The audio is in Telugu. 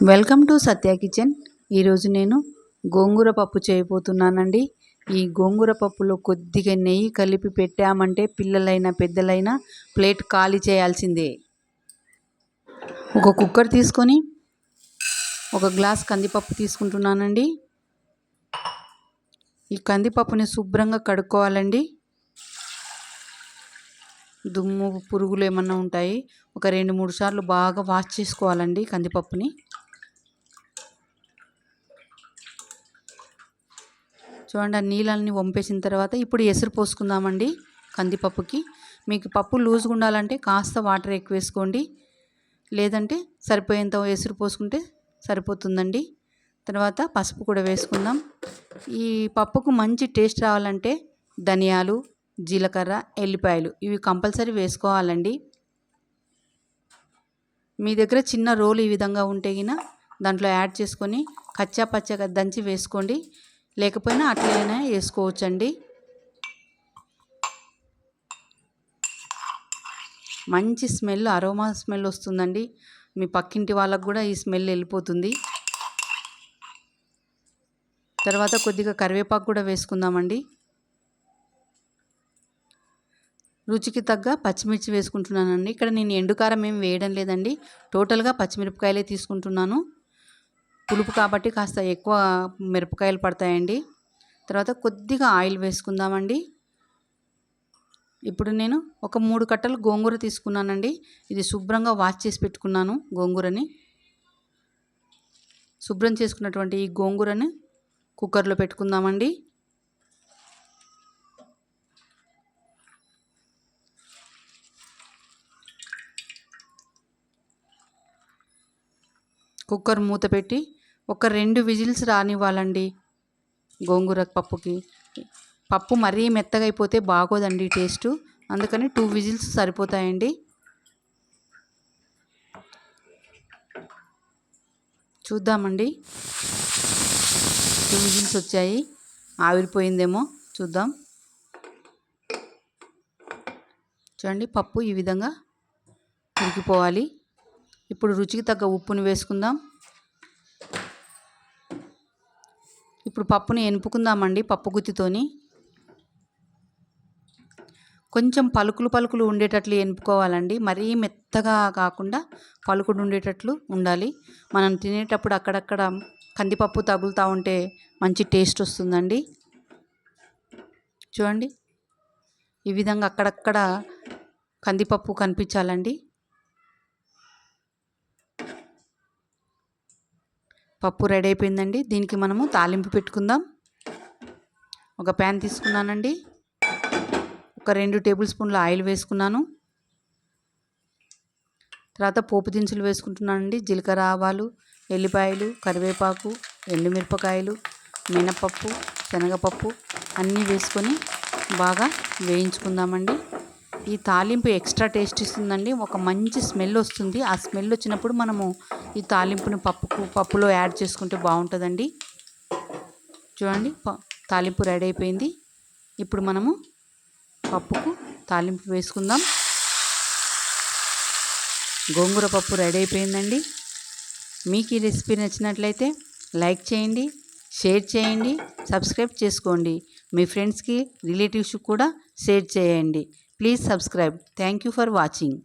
Welcome to Satya kitchen. ఈరోజు నేను గోంగూర పప్పు చేయబోతున్నానండి. ఈ గోంగూర పప్పులో కొద్దిగా నెయ్యి కలిపి పెట్టామంటే పిల్లలైనా పెద్దలైనా ప్లేట్ ఖాళీ చేయాల్సిందే. ఒక కుక్కర్ తీసుకొని ఒక గ్లాస్ కందిపప్పు తీసుకుంటున్నానండి. ఈ కందిపప్పుని శుభ్రంగా కడుక్కోవాలండి. దుమ్ము పురుగులు ఏమన్నా ఉంటాయి. ఒక 2-3 సార్లు బాగా వాష్ చేసుకోవాలండి కందిపప్పుని. చూడండి, ఆ నీళ్ళని వంపేసిన తర్వాత ఇప్పుడు ఎసురు పోసుకుందామండి కందిపప్పుకి. మీకు పప్పు లూజ్గా ఉండాలంటే కాస్త వాటర్ ఎక్కువ వేసుకోండి, లేదంటే సరిపోయేంత ఎసురు పోసుకుంటే సరిపోతుందండి. తర్వాత పసుపు కూడా వేసుకుందాం. ఈ పప్పుకు మంచి టేస్ట్ రావాలంటే ధనియాలు, జీలకర్ర, ఎల్లిపాయలు ఇవి కంపల్సరీ వేసుకోవాలండి. మీ దగ్గర చిన్న రోలు ఈ విధంగా ఉంటే గిన దాంట్లో యాడ్ చేసుకొని కచ్చా పచ్చగా దంచి వేసుకోండి, లేకపోయినా అట్లనే వేసుకోవచ్చండి. మంచి స్మెల్, అరోమా స్మెల్ వస్తుందండి. మీ పక్కింటి వాళ్ళకు కూడా ఈ స్మెల్ వెళ్ళిపోతుంది. తర్వాత కొద్దిగా కరివేపాకు కూడా వేసుకుందామండి. రుచికి తగ్గ పచ్చిమిర్చి వేసుకుంటున్నానండి. ఇక్కడ నేను ఎండుకారం ఏం వేయడం లేదండి, టోటల్గా పచ్చిమిరపకాయలే తీసుకుంటున్నాను. పులుపు కాబట్టి కాస్త ఎక్కువ మిరపకాయలు పడతాయండి. తర్వాత కొద్దిగా ఆయిల్ వేసుకుందామండి. ఇప్పుడు నేను ఒక 3 కట్టలు గోంగూర తీసుకున్నానండి. ఇది శుభ్రంగా వాష్ చేసి పెట్టుకున్నాను. గోంగూరని శుభ్రం చేసుకున్నటువంటి ఈ గోంగూరని కుక్కర్లో పెట్టుకుందామండి. కుక్కర్ మూత పెట్టి ఒక 2 విజిల్స్ రానివ్వాలండి. గోంగూర పప్పుకి పప్పు మరీ మెత్తగా అయిపోతే బాగోదండి టేస్టు, అందుకని 2 విజిల్స్ సరిపోతాయండి. చూద్దామండి, 2 విజిల్స్ వచ్చాయి. ఆవిరిపోయిందేమో చూద్దాం. చూడండి, పప్పు ఈ విధంగా ఉడికిపోవాలి. ఇప్పుడు రుచికి తగ్గ ఉప్పుని వేసుకుందాం. ఇప్పుడు పప్పుని ఎనుపుకుందామండి. పప్పు గుత్తితోని కొంచెం పలుకులు ఉండేటట్లు ఎనుపుకోవాలండి. మరీ మెత్తగా కాకుండా పలుకుడు ఉండేటట్లు ఉండాలి. మనం తినేటప్పుడు అక్కడక్కడ కందిపప్పు తగులుతూ ఉంటే మంచి టేస్ట్ వస్తుందండి. చూడండి, ఈ విధంగా అక్కడక్కడ కందిపప్పు కనిపించాలండి. పప్పు రెడీ అయిపోయిందండి. దీనికి మనము తాలింపు పెట్టుకుందాం. ఒక ప్యాన్ తీసుకున్నానండి. ఒక 2 టేబుల్ స్పూన్ల ఆయిల్ వేసుకున్నాను. తర్వాత పోపు దినుసులు వేసుకుంటున్నానండి. జీలకర్ర, ఆవాలు, ఎల్లిపాయలు, కరివేపాకు, ఎండుమిరపకాయలు, మినపప్పు, శనగపప్పు అన్నీ వేసుకొని బాగా వేయించుకుందామండి. ఈ తాలింపు ఎక్స్ట్రా టేస్ట్ ఇస్తుందండి. ఒక మంచి స్మెల్ వస్తుంది. ఆ స్మెల్ వచ్చినప్పుడు మనము ఈ తాలింపుని పప్పులో యాడ్ చేసుకుంటే బాగుంటుందండి. చూడండి, తాలింపు రెడీ అయిపోయింది. ఇప్పుడు మనము పప్పుకు తాలింపు వేసుకుందాం. గోంగూర పప్పు రెడీ అయిపోయిందండి. మీకు ఈ రెసిపీ నచ్చినట్లయితే లైక్ చేయండి, షేర్ చేయండి, సబ్స్క్రైబ్ చేసుకోండి. మీ ఫ్రెండ్స్కి, రిలేటివ్స్కి కూడా షేర్ చేయండి. Please subscribe. Thank you for watching.